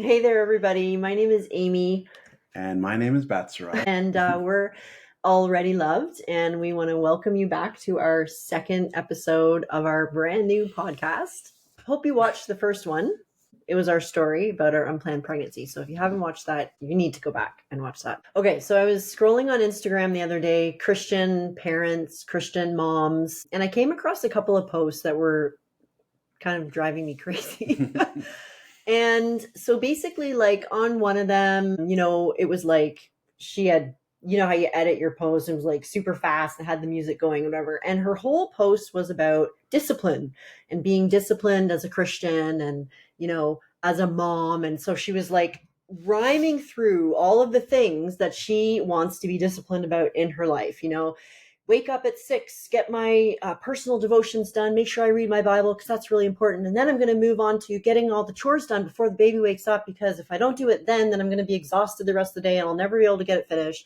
Hey there, everybody. My name is Amy, And my name is Batsirai. and we're already loved, and we want to welcome you back to our second episode of our brand new podcast. Hope you watched the first one. It was our story about our unplanned pregnancy. So if you haven't watched that, you need to go back and watch that. Okay, so I was scrolling on Instagram the other day, Christian parents, Christian moms, and I came across a couple of posts that were kind of driving me crazy. And so basically, like on one of them, it was like she had, how you edit your post and it was like super fast and had the music going, whatever. And her whole post was about discipline and being disciplined as a Christian and, as a mom. And so she was like rhyming through all of the things that she wants to be disciplined about in her life, wake up at 6, get my personal devotions done, make sure I read my Bible because that's really important. And then I'm going to move on to getting all the chores done before the baby wakes up, because if I don't do it then I'm going to be exhausted the rest of the day and I'll never be able to get it finished.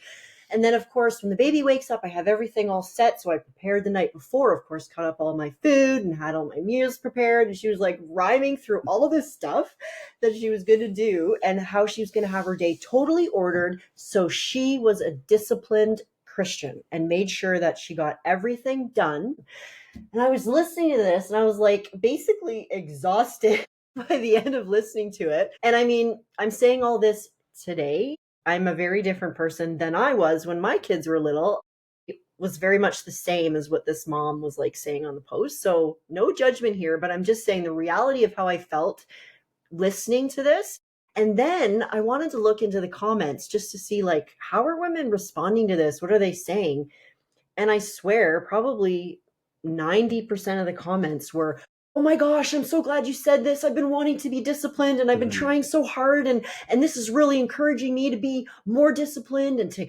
And then, of course, when the baby wakes up, I have everything all set. So I prepared the night before, of course, cut up all my food and had all my meals prepared. And she was like rhyming through all of this stuff that she was going to do and how she was going to have her day totally ordered. So she was a disciplined Christian and made sure that she got everything done. And I was listening to this and I was like basically exhausted by the end of listening to it. And I mean, I'm saying all this today. I'm a very different person than I was when my kids were little. It was very much the same as what this mom was like saying on the post. So no judgment here, but I'm just saying the reality of how I felt listening to this. And then I wanted to look into the comments just to see, like, how are women responding to this? What are they saying? And I swear probably 90% of the comments were, oh my gosh, I'm so glad you said this. I've been wanting to be disciplined and I've been trying so hard, and this is really encouraging me to be more disciplined and to,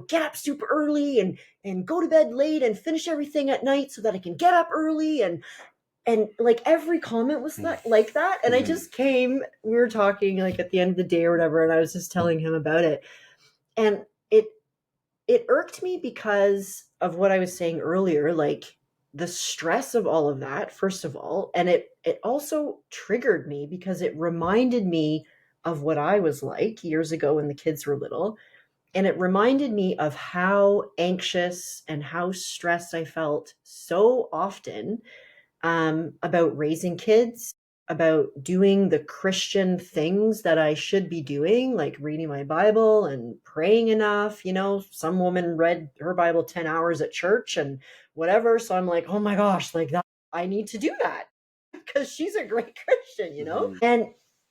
get up super early and go to bed late and finish everything at night so that I can get up early. And like every comment was like that. And I just we were talking like at the end of the day or whatever, and I was just telling him about it. And it irked me because of what I was saying earlier, like the stress of all of that, first of all. And it also triggered me because it reminded me of what I was like years ago when the kids were little. And it reminded me of how anxious and how stressed I felt so often, about raising kids, about doing the Christian things that I should be doing, like reading my Bible and praying enough. Some woman read her Bible 10 hours at church and whatever. So I'm like, oh my gosh, like that, I need to do that because she's a great Christian. And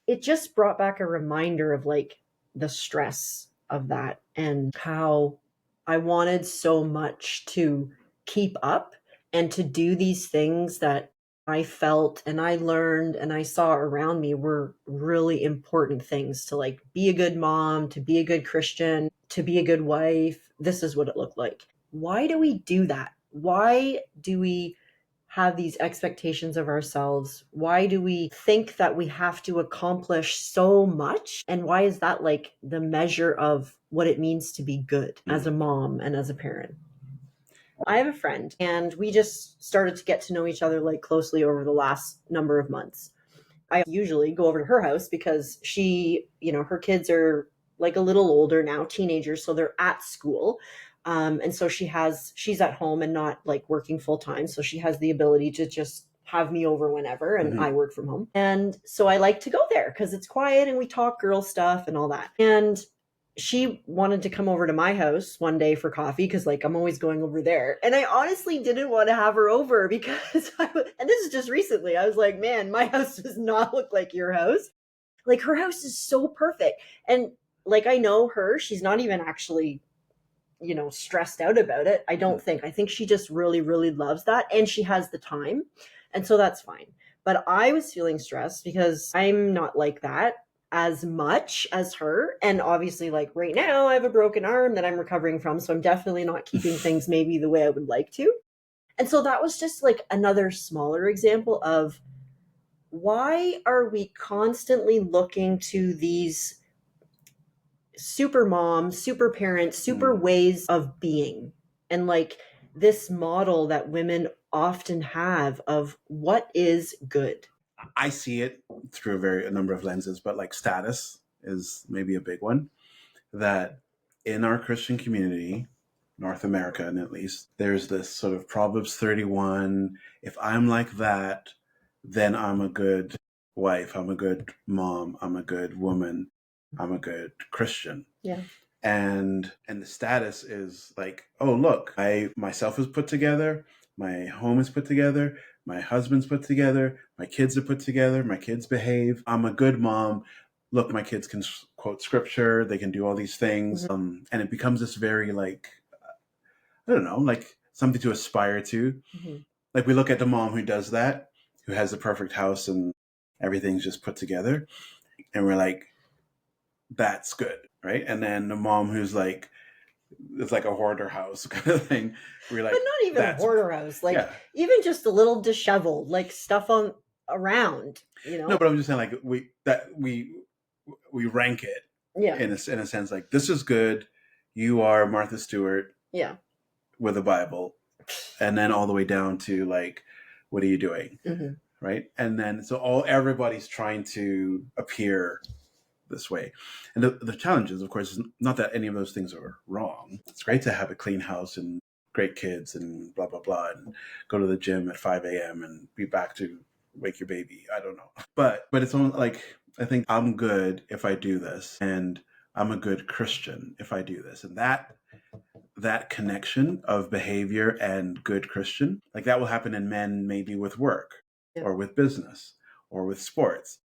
it just brought back a reminder of like the stress of that and how I wanted so much to keep up and to do these things that I felt and I learned and I saw around me were really important things, to like be a good mom, to be a good Christian, to be a good wife. This is what it looked like. Why do we do that? Why do we have these expectations of ourselves? Why do we think that we have to accomplish so much? And why is that like the measure of what it means to be good as a mom and as a parent? I have a friend and we just started to get to know each other like closely over the last number of months. I usually go over to her house because she, her kids are like a little older now, teenagers, so they're at school. And so she's at home and not like working full time. So she has the ability to just have me over whenever, and I work from home. And so I like to go there because it's quiet and we talk girl stuff and all that. And she wanted to come over to my house one day for coffee because like I'm always going over there, and I honestly didn't want to have her over because and this is just recently, I was like, man, my house does not look like your house. Like her house is so perfect. And like I know her, she's not even actually stressed out about it. I think she just really, really loves that, and she has the time, and so that's fine. But I was feeling stressed because I'm not like that as much as her, and obviously like right now I have a broken arm that I'm recovering from, so I'm definitely not keeping things maybe the way I would like to. And so that was just like another smaller example of why are we constantly looking to these super mom, super parent, super ways of being, and like this model that women often have of what is good. I see it through a number of lenses, but like status is maybe a big one. That in our Christian community, North America, and at least, there's this sort of Proverbs 31. If I'm like that, then I'm a good wife, I'm a good mom, I'm a good woman, I'm a good Christian. Yeah. And the status is like, oh look, I myself is put together, my home is put together, my husband's put together, my kids are put together, my kids behave, I'm a good mom. Look, my kids can quote scripture, they can do all these things. Mm-hmm. And it becomes this very like, I don't know, like something to aspire to. Mm-hmm. Like we look at the mom who does that, who has the perfect house and everything's just put together, and we're like, that's good, right? And then the mom who's like, it's like a hoarder house kind of thing. We're like, but not even a hoarder house, like even just a little disheveled, like stuff on around, No, but I'm just saying, like we rank it, in a sense, like this is good. You are Martha Stewart, with a Bible, and then all the way down to like, what are you doing, right? And then so everybody's trying to appear this way. And the challenge is, of course, is not that any of those things are wrong. It's great to have a clean house and great kids and blah, blah, blah, and go to the gym at 5 a.m. and be back to wake your baby. I don't know. But it's only like, I think I'm good if I do this, and I'm a good Christian if I do this. And that connection of behavior and good Christian, like that will happen in men maybe with work, or with business, or with sports,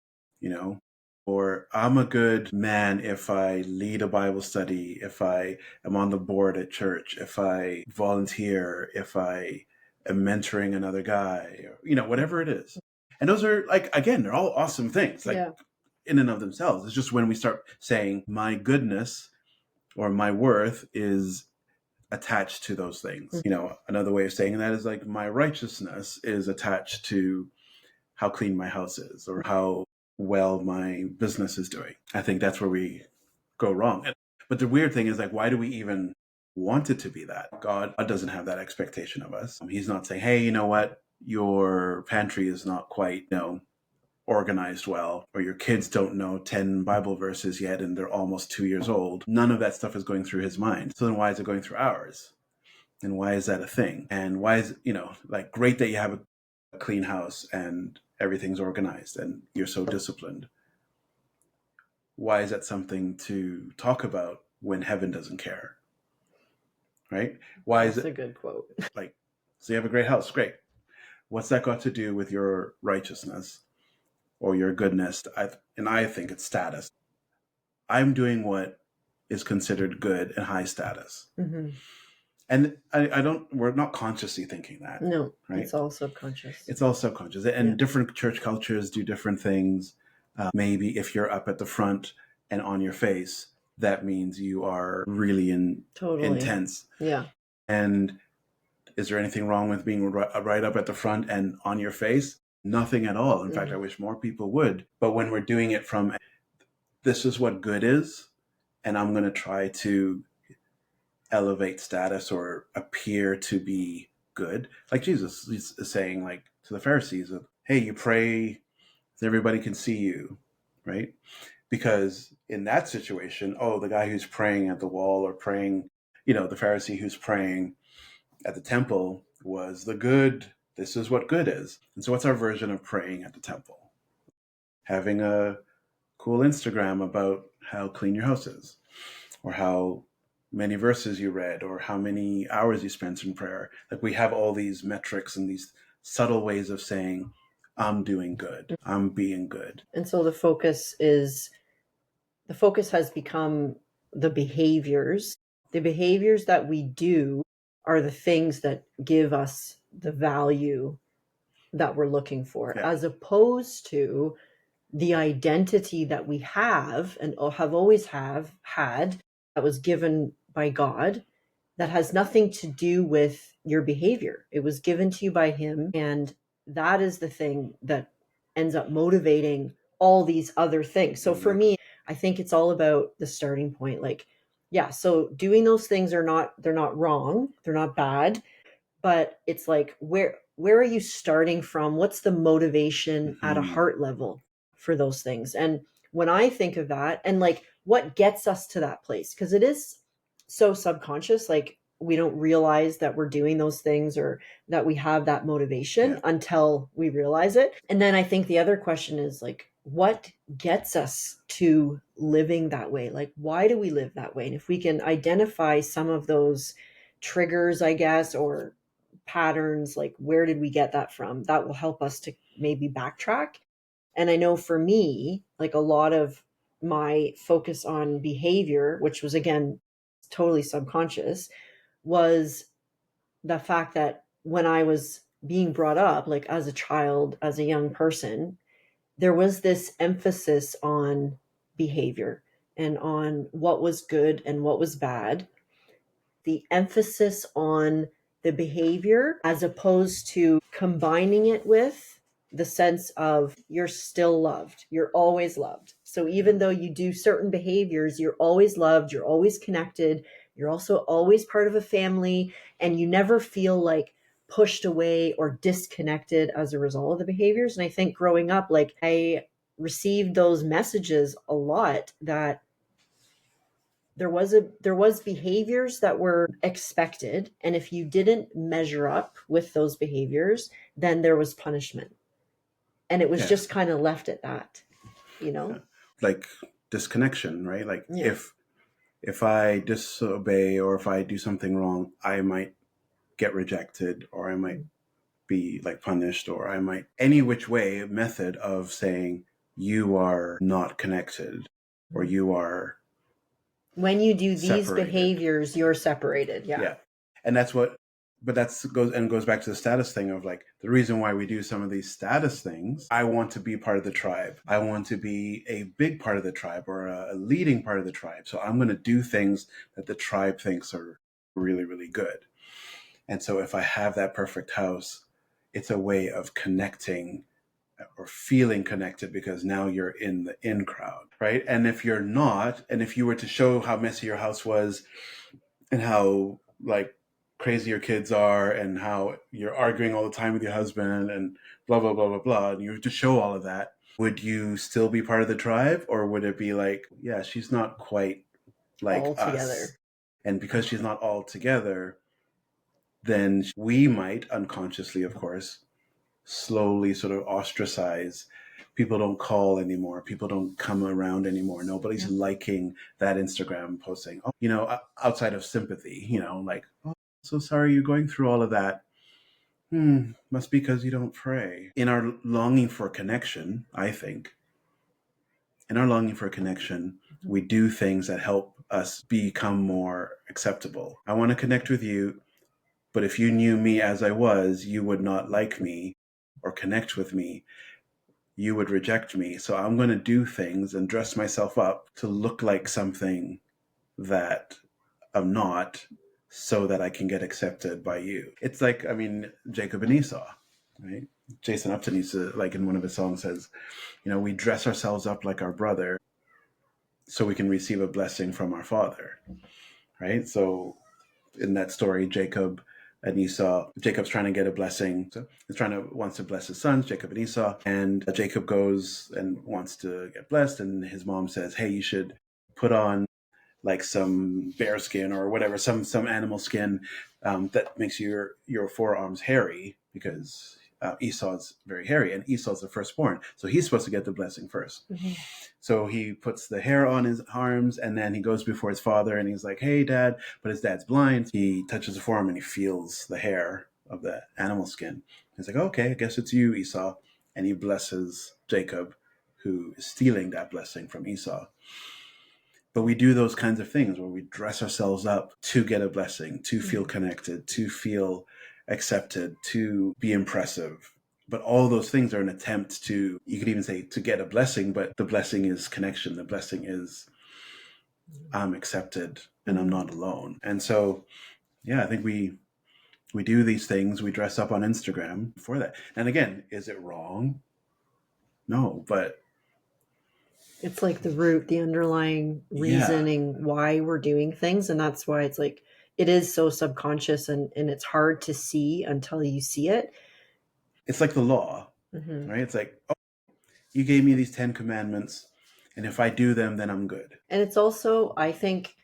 or I'm a good man if I lead a Bible study, if I am on the board at church, if I volunteer, if I am mentoring another guy, or, whatever it is. And those are, like, again, they're all awesome things, like in and of themselves. It's just when we start saying my goodness or my worth is attached to those things. Another way of saying that is like my righteousness is attached to how clean my house is, or how well my business is doing. I think that's where we go wrong. But the weird thing is, like, why do we even want it to be that? God doesn't have that expectation of us. He's not saying, hey, you know what? Your pantry is not quite, organized well, or your kids don't know 10 Bible verses yet and they're almost 2 years old. None of that stuff is going through his mind. So then why is it going through ours? And why is that a thing? And why is, like, great that you have a clean house and everything's organized and you're so disciplined. Why is that something to talk about when heaven doesn't care? Right? Why That's is it a good quote? Like, so you have a great house, great. What's that got to do with your righteousness or your goodness? I think it's status. I'm doing what is considered good and high status. And we're not consciously thinking that. No, right? It's all subconscious. It's all subconscious. And different church cultures do different things. Maybe if you're up at the front and on your face, that means you are really intense. Yeah. And is there anything wrong with being right up at the front and on your face? Nothing at all. In fact, I wish more people would. But when we're doing it from, this is what good is, and I'm going to try to elevate status or appear to be good. Like Jesus is saying, like, to the Pharisees, hey, you pray so everybody can see you, right? Because in that situation, the guy who's praying at the wall, or praying, the Pharisee who's praying at the temple was the good. This is what good is. And so what's our version of praying at the temple? Having a cool Instagram about how clean your house is, or how many verses you read, or how many hours you spent in prayer. Like, we have all these metrics and these subtle ways of saying, I'm doing good, I'm being good. And so the focus has become the behaviors. The behaviors that we do are the things that give us the value that we're looking for, as opposed to the identity that we have and have always had, that was given by God, that has nothing to do with your behavior. It was given to you by him, and that is the thing that ends up motivating all these other things. So for me, I think it's all about the starting point. Like, so doing those things they're not wrong, they're not bad, but it's like, where are you starting from? What's the motivation at a heart level for those things? And when I think of that, and like what gets us to that place, because it is so subconscious, like we don't realize that we're doing those things or that we have that motivation until we realize it. And then I think the other question is like, what gets us to living that way? Like, why do we live that way? And if we can identify some of those triggers, I guess, or patterns, like where did we get that from, that will help us to maybe backtrack. And I know for me, like a lot of my focus on behavior, which was again totally subconscious, was the fact that when I was being brought up, like as a child, as a young person, there was this emphasis on behavior and on what was good and what was bad. The emphasis on the behavior as opposed to combining it with the sense of you're still loved. You're always loved. So even though you do certain behaviors, you're always loved, you're always connected, you're also always part of a family, and you never feel like pushed away or disconnected as a result of the behaviors. And I think growing up, like I received those messages a lot that there was behaviors that were expected, and if you didn't measure up with those behaviors, then there was punishment, and it was just kind of left at that, like disconnection, right? Like if I disobey or if I do something wrong, I might get rejected, or I might be like punished, or I might any which way method of saying you are not connected, or you are, when you do these behaviors, you're separated. Yeah. And that's what, but goes back to the status thing of like, the reason why we do some of these status things. I want to be part of the tribe. I want to be a big part of the tribe, or a leading part of the tribe. So I'm going to do things that the tribe thinks are really, really good. And so if I have that perfect house, it's a way of connecting or feeling connected, because now you're in the in crowd, right? And if you're not, and if you were to show how messy your house was and how like crazy your kids are and how you're arguing all the time with your husband and blah, blah, blah, blah, blah, and you have to show all of that, would you still be part of the tribe? Or would it be like, yeah, she's not quite like all us together. And because she's not all together, then we might unconsciously, of course, slowly sort of ostracize. People don't call anymore. People don't come around anymore. Nobody's liking that Instagram posting, outside of sympathy, like, oh, so sorry you're going through all of that. Must be because you don't pray. In our longing for connection, I think, we do things that help us become more acceptable. I want to connect with you, but if you knew me as I was, you would not like me or connect with me. You would reject me. So I'm going to do things and dress myself up to look like something that I'm not, so that I can get accepted by you. It's like, Jacob and Esau, right? Jason Upton used to, like in one of his songs, says, we dress ourselves up like our brother so we can receive a blessing from our father, right? So in that story, Jacob and Esau, Jacob's trying to get a blessing. So wants to bless his sons, Jacob and Esau. And Jacob goes and wants to get blessed. And his mom says, hey, you should put on like some bear skin or whatever, some animal skin that makes your forearms hairy, because Esau's very hairy, and Esau's the firstborn. So he's supposed to get the blessing first. Mm-hmm. So he puts the hair on his arms, and then he goes before his father and he's like, hey, Dad, but his dad's blind. He touches the forearm and he feels the hair of the animal skin. He's like, okay, I guess it's you, Esau. And he blesses Jacob, who is stealing that blessing from Esau. But we do those kinds of things where we dress ourselves up to get a blessing, to feel connected, to feel accepted, to be impressive. But all those things are an attempt to, you could even say, to get a blessing, but the blessing is connection. The blessing is I'm accepted and I'm not alone. And so, I think we do these things. We dress up on Instagram for that. And again, is it wrong? No, but it's like the underlying reasoning why we're doing things. And that's why it's like, it is so subconscious and it's hard to see until you see it. it's like the law, right? It's like, oh, you gave me these 10 commandments, and if I do them, then I'm good. And it's also, I think,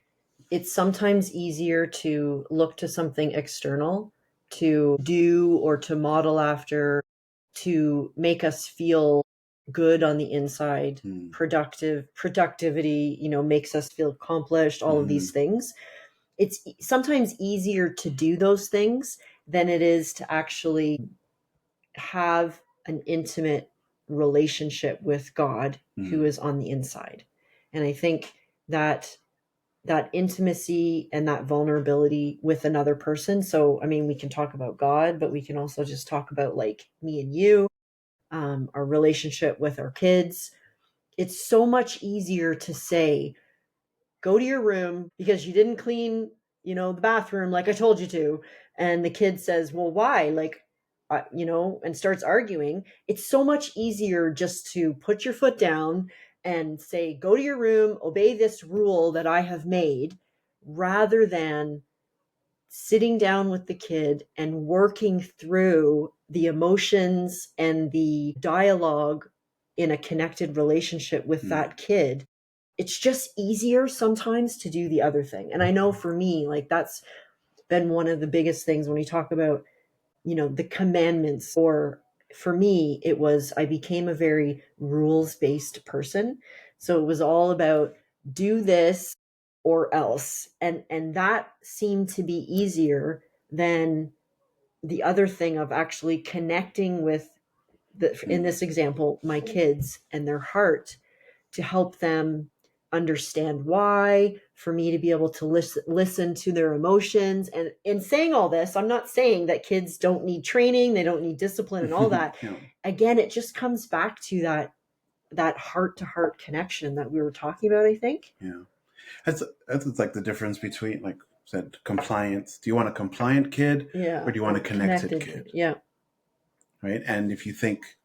it's sometimes easier to look to something external to do or to model after, to make us feel good on the inside, productivity, makes us feel accomplished, all of these things. It's sometimes easier to do those things than it is to actually have an intimate relationship with God who is on the inside. And I think that intimacy and that vulnerability with another person. So, I mean, we can talk about God, but we can also just talk about like me and you, our relationship with our kids. It's so much easier to say, go to your room because you didn't clean, the bathroom like I told you to. And the kid says, well, why? Like, and starts arguing. It's so much easier just to put your foot down and say, go to your room, obey this rule that I have made, rather than sitting down with the kid and working through the emotions and the dialogue in a connected relationship with that kid. It's just easier sometimes to do the other thing. And I know for me, like that's been one of the biggest things when we talk about, the commandments. Or for me, it was, I became a very rules-based person. So it was all about do this or else. And that seemed to be easier than the other thing of actually connecting with in this example, my kids and their heart, to help them understand why, for me to be able to listen to their emotions. And in saying all this, I'm not saying that kids don't need training, they don't need discipline and all that. Yeah. Again, it just comes back to that heart to heart connection that we were talking about, I think. Yeah. That's like the difference between, like said, compliance. Do you want a compliant kid, or do you want a connected kid? Yeah. Right. And if you think,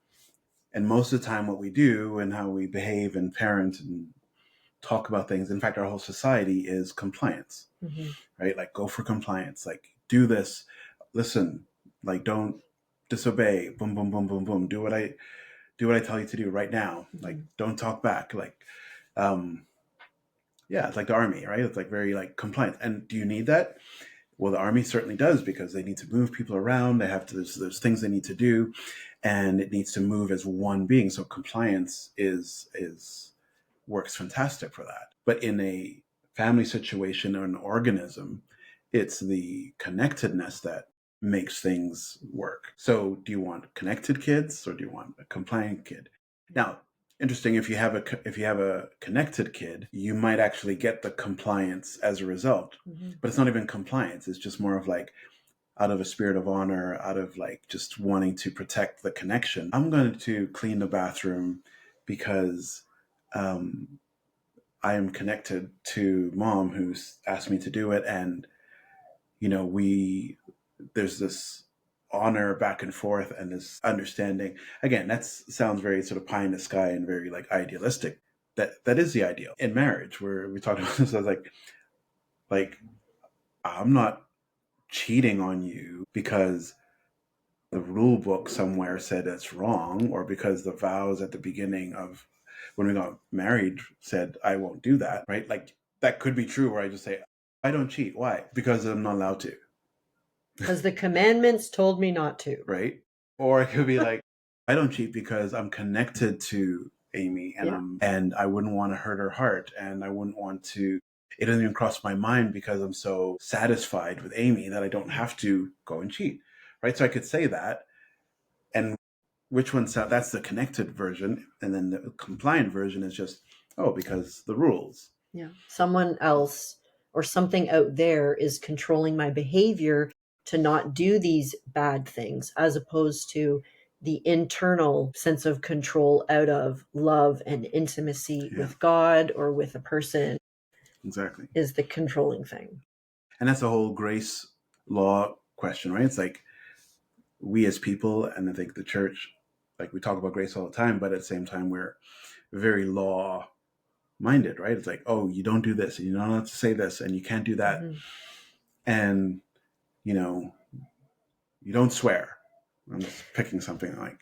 and most of the time what we do and how we behave and parent and talk about things, in fact, our whole society is compliance, right? Like, go for compliance, like do this, listen, like don't disobey, boom, boom, boom, boom, boom. Do what I tell you to do right now. Like, don't talk back. Like, yeah, it's like the army, right? It's like very like compliant. And do you need that? Well, the army certainly does, because they need to move people around. They have to, there's things they need to do, and it needs to move as one being. So compliance works fantastic for that. But in a family situation or an organism, it's the connectedness that makes things work. So do you want connected kids, or do you want a compliant kid? Now, interesting, if you have a connected kid, you might actually get the compliance as a result. But it's not even compliance. It's just more of like, out of a spirit of honor, out of like just wanting to protect the connection. I'm going to clean the bathroom because I am connected to mom, who's asked me to do it. And, there's this honor back and forth and this understanding. Again, that sounds very sort of pie in the sky and very like idealistic. That is the ideal in marriage, where we talked about this. I was like, I'm not cheating on you because the rule book somewhere said it's wrong, or because the vows at the beginning of when we got married said I won't do that, right? Like, that could be true, where I just say, I don't cheat. Why? Because I'm not allowed to. Because the commandments told me not to. Right? Or it could be like, I don't cheat because I'm connected to Amy, and I wouldn't want to hurt her heart, and I wouldn't want to, it doesn't even cross my mind because I'm so satisfied with Amy that I don't have to go and cheat. Right? So I could say that. And which one's that's the connected version, and then the compliant version is just, because the rules. Yeah. Someone else or something out there is controlling my behavior to not do these bad things, as opposed to the internal sense of control out of love and intimacy with God or with a person. Exactly. Is the controlling thing. And that's the whole grace law question, right? It's like, we as people, and I think the church, like, we talk about grace all the time, but at the same time, we're very law minded, right? It's like, oh, you don't do this, and you don't have to say this, and you can't do that. And, you don't swear. I'm just picking something like,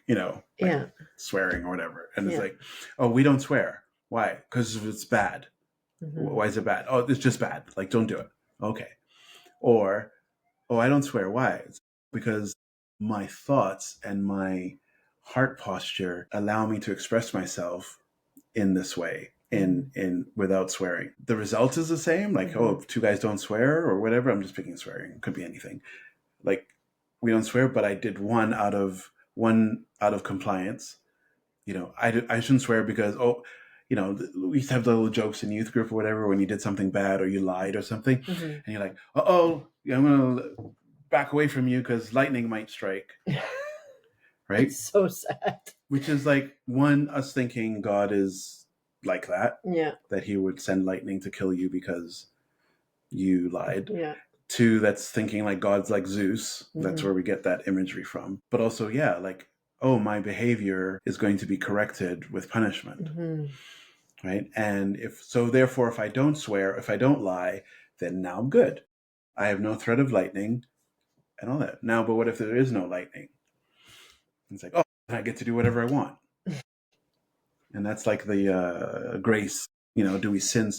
like swearing or whatever. And it's like, oh, we don't swear. Why? Because it's bad. Why is it bad? Oh, it's just bad. Like, don't do it. Okay. Or, oh, I don't swear. Why? It's because my thoughts and my heart posture allow me to express myself in this way, in without swearing. The result is the same. Like, oh, if two guys don't swear or whatever. I'm just picking swearing. It could be anything. Like, we don't swear, but I did one out of compliance. I shouldn't swear because, we used to have the little jokes in youth group or whatever when you did something bad or you lied or something, and you're like, I'm gonna back away from you because lightning might strike. Right? It's so sad. Which is like, one, us thinking God is like that. Yeah. That he would send lightning to kill you because you lied. Yeah. Two, that's thinking like God's like Zeus. That's where we get that imagery from. But also, like, oh, my behavior is going to be corrected with punishment. Right? And therefore, if I don't swear, if I don't lie, then now I'm good. I have no threat of lightning and all that. Now, but what if there is no lightning? It's like, oh, I get to do whatever I want. And that's like the grace, do we sin?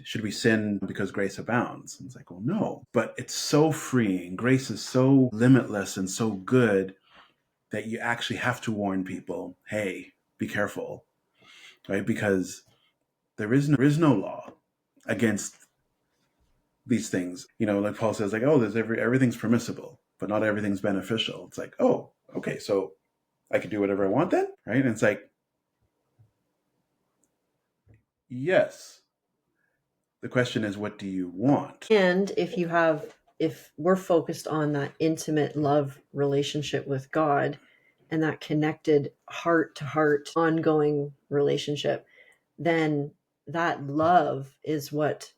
Should we sin because grace abounds? And it's like, well, no. But it's so freeing. Grace is so limitless and so good that you actually have to warn people, hey, be careful, right? Because there is no law against these things. Like Paul says, like, oh, everything's permissible, but not everything's beneficial. It's like, oh, okay, so I can do whatever I want then, right? And it's like, yes. The question is, what do you want? And if we're focused on that intimate love relationship with God and that connected heart to heart ongoing relationship, then that love is what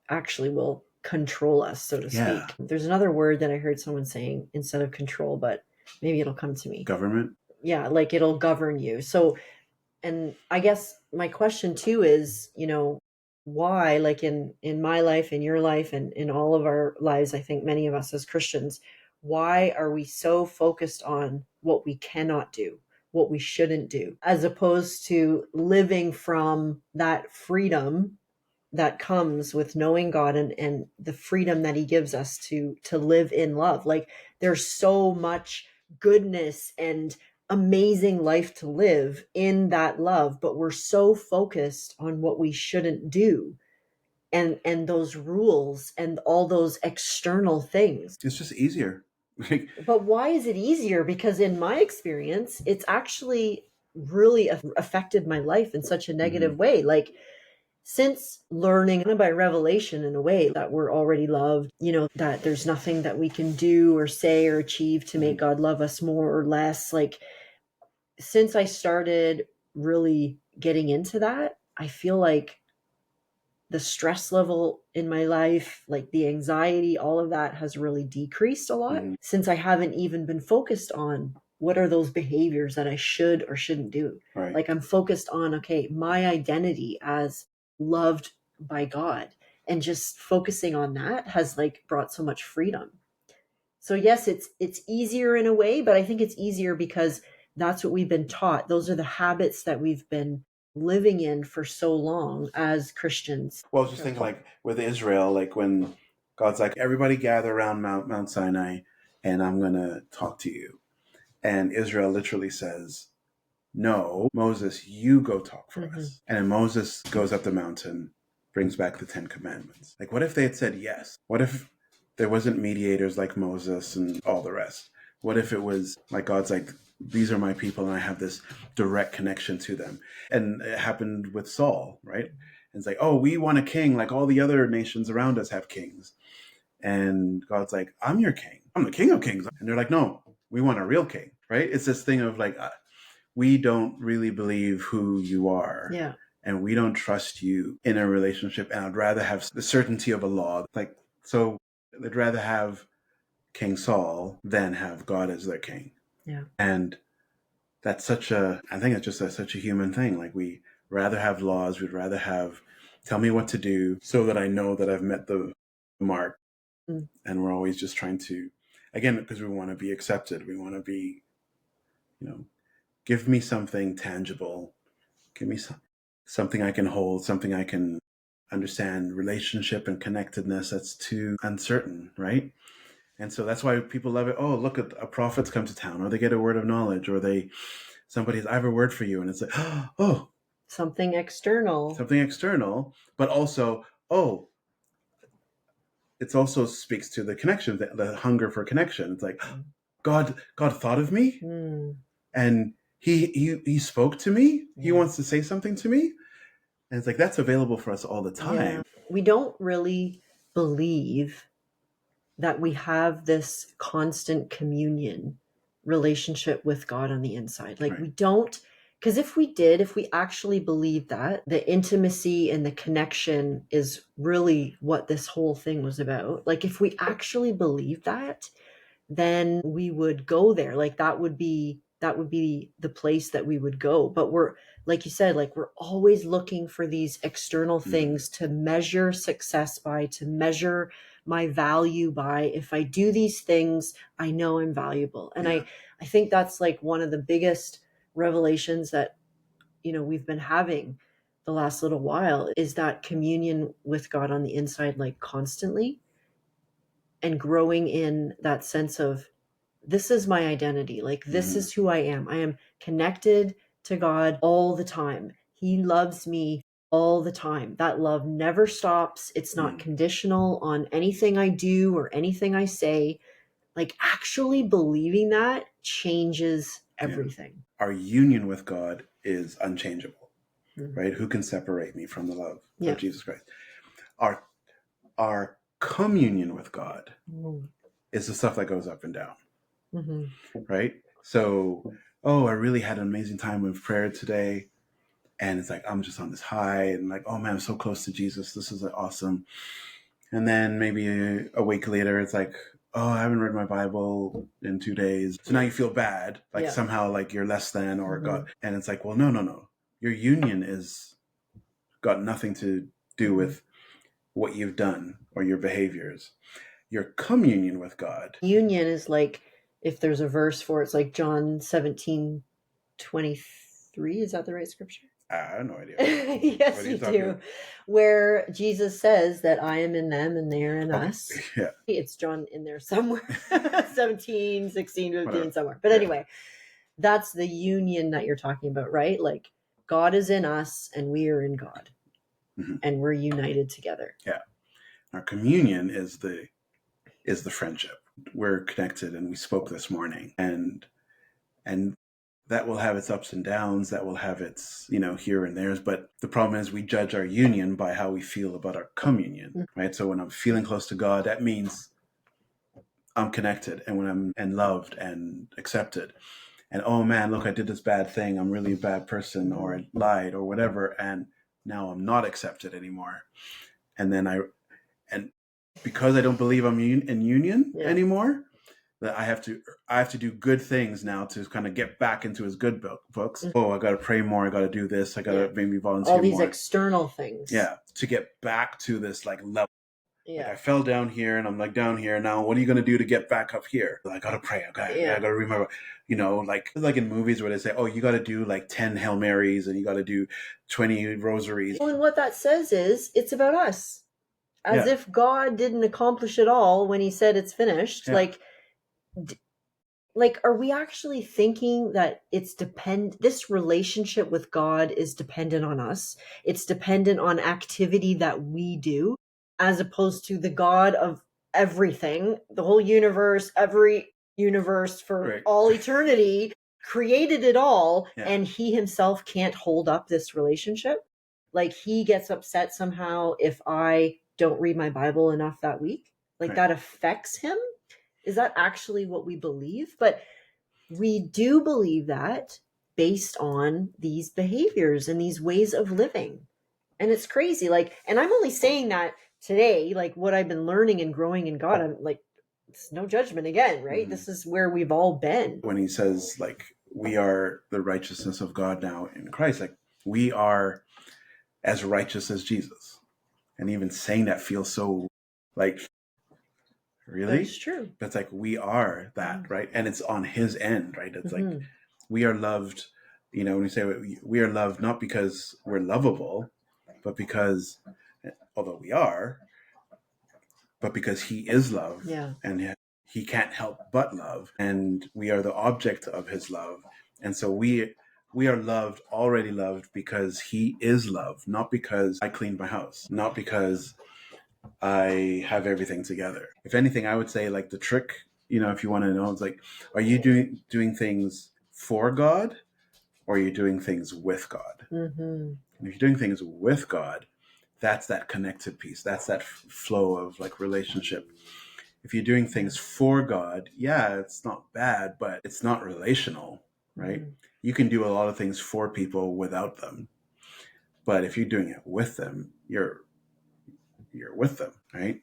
actually will control us, so to speak. There's another word that I heard someone saying instead of control, but maybe it'll come to me. Government? Yeah, like it'll govern you. So, and I guess my question too is, why, like in my life, in your life, and in all of our lives, I think many of us as Christians, why are we so focused on what we cannot do, what we shouldn't do, as opposed to living from that freedom that comes with knowing God and the freedom that he gives us to live in love? Like, there's so much goodness and amazing life to live in that love, but we're so focused on what we shouldn't do and those rules and all those external things. It's just easier. But why is it easier? Because in my experience, it's actually really affected my life in such a negative way. Like, since learning by revelation in a way that we're already loved, that there's nothing that we can do or say or achieve to make God love us more or less. Like, since I started really getting into that, I feel like the stress level in my life, like the anxiety, all of that has really decreased a lot since I haven't even been focused on what are those behaviors that I should or shouldn't do. Right. Like, I'm focused on, okay, my identity as loved by God, and just focusing on that has like brought so much freedom. So yes, it's easier in a way, but I think it's easier because that's what we've been taught. Those are the habits that we've been living in for so long as Christians. Well, just think like with Israel, like when God's like, everybody gather around Mount Sinai and I'm going to talk to you. And Israel literally says, no, Moses, you go talk for us. And then Moses goes up the mountain, brings back the 10 Commandments. Like, what if they had said yes? What if there wasn't mediators like Moses and all the rest? What if it was like God's like, these are my people and I have this direct connection to them? And it happened with Saul, right? And it's like, oh, we want a king like all the other nations around us have kings. And God's like, I'm your king. I'm the king of kings. And they're like, no, we want a real king, right? It's this thing of like, we don't really believe who you are. Yeah. And we don't trust you in a relationship. And I'd rather have the certainty of a law. Like, so they'd rather have King Saul than have God as their king. Yeah. And that's I think it's just such a human thing. Like, we rather have laws. We'd rather tell me what to do so that I know that I've met the mark. And we're always just trying to, again, because we want to be accepted. We want to be give me something tangible. Give me something I can hold, something I can understand. Relationship and connectedness, that's too uncertain, right? And so that's why people love it. Oh, look, at a prophet's come to town, or they get a word of knowledge, or somebody's, I have a word for you. And it's like, oh, something external, but also, oh, it also speaks to the connection, the hunger for connection. It's like, God thought of me, and he spoke to me. He wants to say something to me. And it's like, that's available for us all the time. Yeah. We don't really believe that we have this constant communion relationship with God on the inside. Like, we don't, because if we actually believed that, the intimacy and the connection is really what this whole thing was about. Like, if we actually believed that, then we would go there. Like, that would be the place that we would go. But we're, like you said, like, we're always looking for these external things to measure success by, to measure my value by. If I do these things, I know I'm valuable. And I think that's like one of the biggest revelations that, we've been having the last little while, is that communion with God on the inside, like constantly, and growing in that sense of, this is my identity. Like, this is who I am. I am connected to God all the time. He loves me all the time. That love never stops. It's not conditional on anything I do or anything I say. Like, actually believing that changes everything. Our union with God is unchangeable, right? Who can separate me from the love of Jesus Christ? Our communion with God is the stuff that goes up and down. Right? So, I really had an amazing time with prayer today. And it's like, I'm just on this high and like, oh man, I'm so close to Jesus. This is awesome. And then maybe a week later, it's like, oh, I haven't read my Bible in 2 days. So now you feel bad, like somehow like you're less than, or God. And it's like, well, no. Your union is got nothing to do with what you've done or your behaviors. Your communion with God. Union is like, if there's a verse for it, it's like John 17:23. Is that the right scripture? I have no idea. Yes, you do. About? Where Jesus says that I am in them and they are in us. Yeah. It's John in there somewhere. 17, 16, 15, whatever. Somewhere. But anyway, that's the union that you're talking about, right? Like, God is in us and we are in God. And we're united together. Yeah. Our communion is the friendship. We're connected, and we spoke this morning, and that will have its ups and downs, that will have its, here and there's, but the problem is we judge our union by how we feel about our communion, right? So when I'm feeling close to God, that means I'm connected, and when I'm loved and accepted, and oh man, look, I did this bad thing, I'm really a bad person, or I lied or whatever, and now I'm not accepted anymore. And then because I don't believe I'm in union anymore, that I have to do good things now to kind of get back into his good books. Oh, I got to pray more. I got to do this. I got to maybe volunteer more. All these external things. Yeah, to get back to this like level. Yeah. Like, I fell down here and I'm like down here now. What are you going to do to get back up here? I got to pray. I got to remember, like in movies where they say, oh, you got to do like 10 Hail Marys and you got to do 20 rosaries. Well, and what that says is it's about us. As if God didn't accomplish it all when he said it's finished. Yeah. Like, are we actually thinking that this relationship with God is dependent on us? It's dependent on activity that we do, as opposed to the God of everything, the whole universe, every universe for all eternity, created it all, and he himself can't hold up this relationship. Like, he gets upset somehow if I don't read my Bible enough that week. Like, that affects him. Is that actually what we believe? But we do believe that based on these behaviors and these ways of living. And it's crazy. Like, and I'm only saying that today, like what I've been learning and growing in God. I'm like, it's no judgment again, right? This is where we've all been. When he says, like, we are the righteousness of God now in Christ, like, we are as righteous as Jesus. And even saying that feels so like, really? That's true. That's like, we are that, right? And it's on his end, right? It's like, we are loved, when we say we are loved, not because we're lovable, but because, although we are, but because he is love. Yeah. And he can't help but love. And we are the object of his love. And so we are loved, already loved, because he is love, not because I cleaned my house, not because I have everything together. If anything, I would say like the trick, if you want to know, it's like, are you doing things for God, or are you doing things with God? Mm-hmm. And if you're doing things with God, that's that connected piece. That's that flow of like relationship. If you're doing things for God, yeah, it's not bad, but it's not relational, right? Mm-hmm. You can do a lot of things for people without them. But if you're doing it with them, you're with them, right?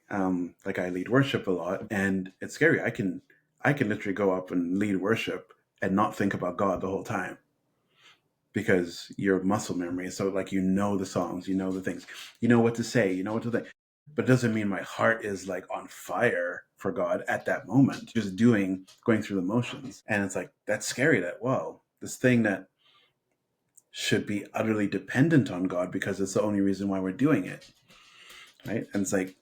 Like I lead worship a lot, and it's scary. I can literally go up and lead worship and not think about God the whole time, because your muscle memory. So like, the songs, the things, what to say, what to think. But it doesn't mean my heart is like on fire for God at that moment, just going through the motions. And it's like, that's scary that, well, this thing that should be utterly dependent on God because it's the only reason why we're doing it. Right. And it's like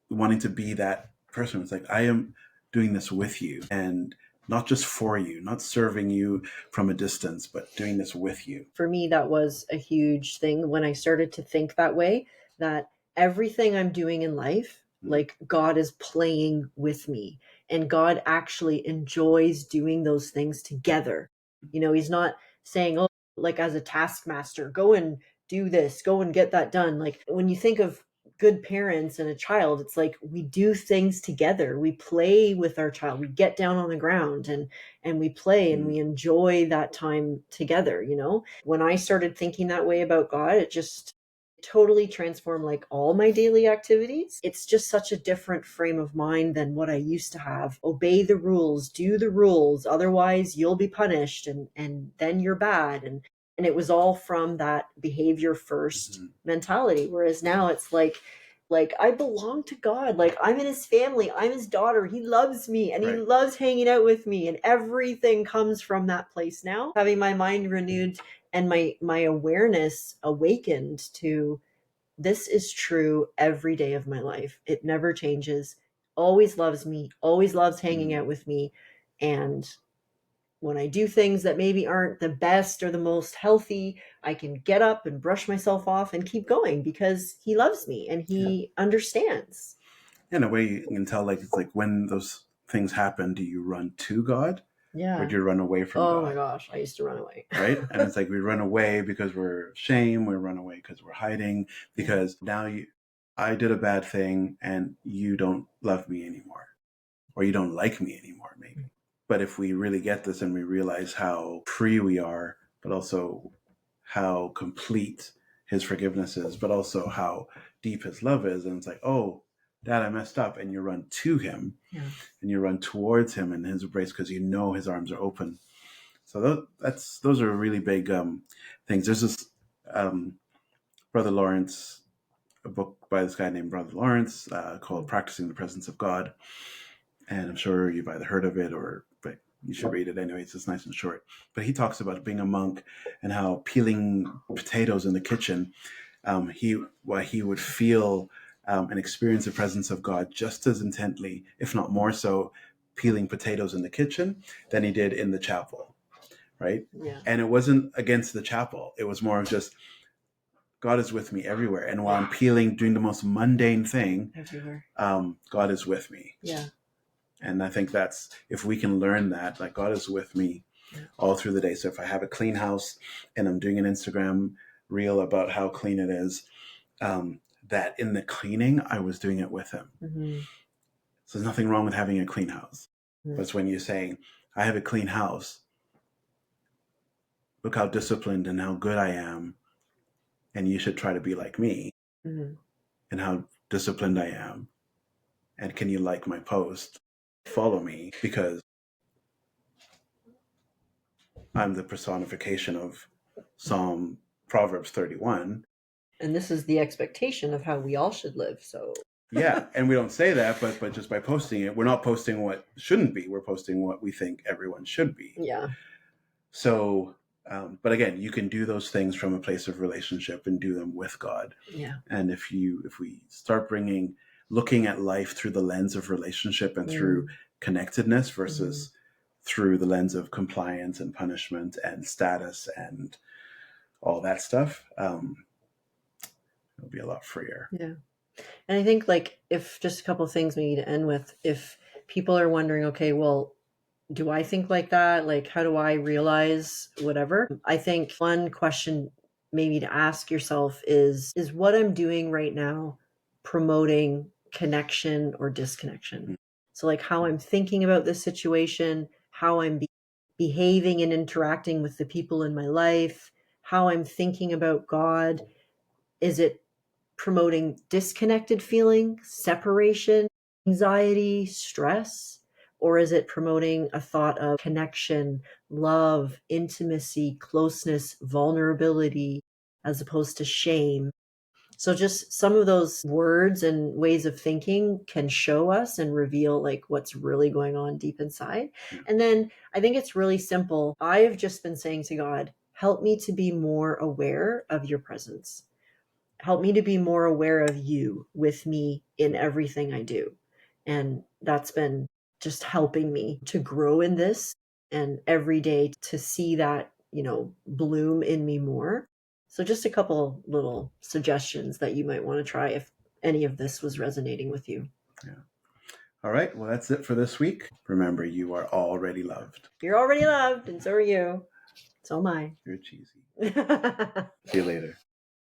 wanting to be that person. It's like, I am doing this with you, and not just for you, not serving you from a distance, but doing this with you. For me, that was a huge thing when I started to think that way, that everything I'm doing in life, like God is playing with me, and God actually enjoys doing those things together. He's not saying, oh, like as a taskmaster, go and do this, go and get that done. Like when you think of good parents and a child, it's like we do things together. We play with our child. We get down on the ground and we play and we enjoy that time together. When I started thinking that way about God, it just totally transformed like all my daily activities. It's just such a different frame of mind than what I used to have. Obey the rules, do the rules, otherwise you'll be punished, and then you're bad. And it was all from that behavior first mentality. Whereas now it's like I belong to God. Like I'm in his family. I'm his daughter. He loves me and he loves hanging out with me, and everything comes from that place now. Having my mind renewed and my awareness awakened to, this is true every day of my life. It never changes. Always loves me, always loves hanging out with me. And when I do things that maybe aren't the best or the most healthy, I can get up and brush myself off and keep going because he loves me and he understands. In a way, you can tell, like, it's like when those things happen, do you run to God? Yeah. Or do you run away from God? Oh my gosh, I used to run away. Right? And it's like we run away because we're ashamed, we run away because we're hiding, because now I did a bad thing and you don't love me anymore, or you don't like me anymore, maybe. But if we really get this and we realize how free we are, but also how complete his forgiveness is, but also how deep his love is, and it's like, oh, Dad, I messed up, and you run to him, and you run towards him in his embrace because his arms are open. So those are really big things. There's this Brother Lawrence, a book by this guy named Brother Lawrence called Practicing the Presence of God. And I'm sure you've either heard of it but you should read it anyways. It's nice and short. But he talks about being a monk and how peeling potatoes in the kitchen, he would feel and experience the presence of God just as intently, if not more so, peeling potatoes in the kitchen than he did in the chapel. Right? Yeah. And it wasn't against the chapel. It was more of just, God is with me everywhere. And while I'm peeling, doing the most mundane thing, everywhere, God is with me. Yeah. And I think that's, if we can learn that, like God is with me all through the day. So if I have a clean house and I'm doing an Instagram reel about how clean it is, that in the cleaning, I was doing it with him. So there's nothing wrong with having a clean house. But it's when you're saying, I have a clean house, look how disciplined and how good I am, and you should try to be like me, and how disciplined I am, and can you like my post, follow me, because I'm the personification of Proverbs 31. And this is the expectation of how we all should live. So yeah, and we don't say that, but just by posting it, we're not posting what shouldn't be. We're posting what we think everyone should be. Yeah. So, but again, you can do those things from a place of relationship and do them with God. Yeah. And if we start looking at life through the lens of relationship and through connectedness versus through the lens of compliance and punishment and status and all that stuff, it'll be a lot freer. Yeah. And I think, like, if just a couple of things we need to end with, if people are wondering, okay, well, do I think like that? Like, how do I realize whatever? I think one question maybe to ask yourself is what I'm doing right now promoting connection or disconnection? So, like, how I'm thinking about this situation, how I'm behaving and interacting with the people in my life, how I'm thinking about God. Is it promoting disconnected feeling, separation, anxiety, stress? Or is it promoting a thought of connection, love, intimacy, closeness, vulnerability, as opposed to shame? So just some of those words and ways of thinking can show us and reveal like what's really going on deep inside. And then I think it's really simple. I have just been saying to God, help me to be more aware of your presence. Help me to be more aware of you with me in everything I do. And that's been just helping me to grow in this and every day to see that, bloom in me more. So just a couple little suggestions that you might want to try if any of this was resonating with you. Yeah. All right. Well, that's it for this week. Remember, you are already loved. You're already loved, and so are you. So am I. You're cheesy. See you later.